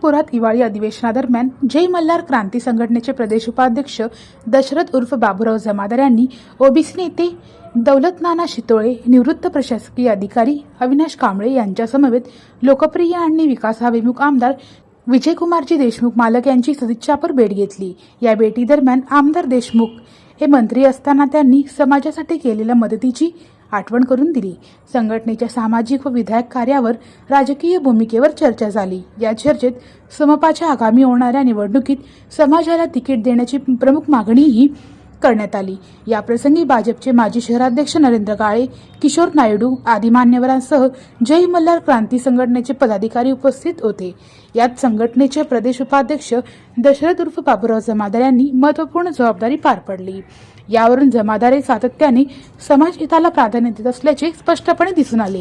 थोरात हिवाळी अधिवेशनादरम्यान जय मल्हार क्रांती संघटनेचे प्रदेश उपाध्यक्ष दशरथ उर्फ बाबूराव जमादार यांनी ओबीसी नेते दौलत नाना शितोळे, निवृत्त प्रशासकीय अधिकारी अविनाश कांबळे यांच्या समवेत लोकप्रिय आणि विकासाभिमुख आमदार विजयकुमारजी देशमुख मालक यांची सदिच्छापर भेट घेतली। या भेटीदरम्यान आमदार देशमुख हे मंत्री असताना त्यांनी समाजासाठी केलेल्या मदतीची आठवण करून दिली। संघटनेच्या सामाजिक व विधायक कार्यावर, राजकीय भूमिकेवर चर्चा झाली। या चर्चेत समपाच्या आगामी होणाऱ्या निवडणुकीत समाजाला तिकीट देण्याची प्रमुख मागणीही करण्यात आली। या प्रसंगी भाजपचे माजी शहराध्यक्ष नरेंद्र काळे, किशोर नायडू आदी मान्यवरांसह जय मल्हार क्रांती संघटनेचे पदाधिकारी उपस्थित होते। यात संघटनेचे प्रदेश उपाध्यक्ष दशरथ उर्फ बाबूराव जमादार यांनी महत्त्वपूर्ण जबाबदारी पार पडली। यावरून जमादार हे सातत्याने समाज हिताला प्राधान्य देत असल्याचे स्पष्टपणे दिसून आले।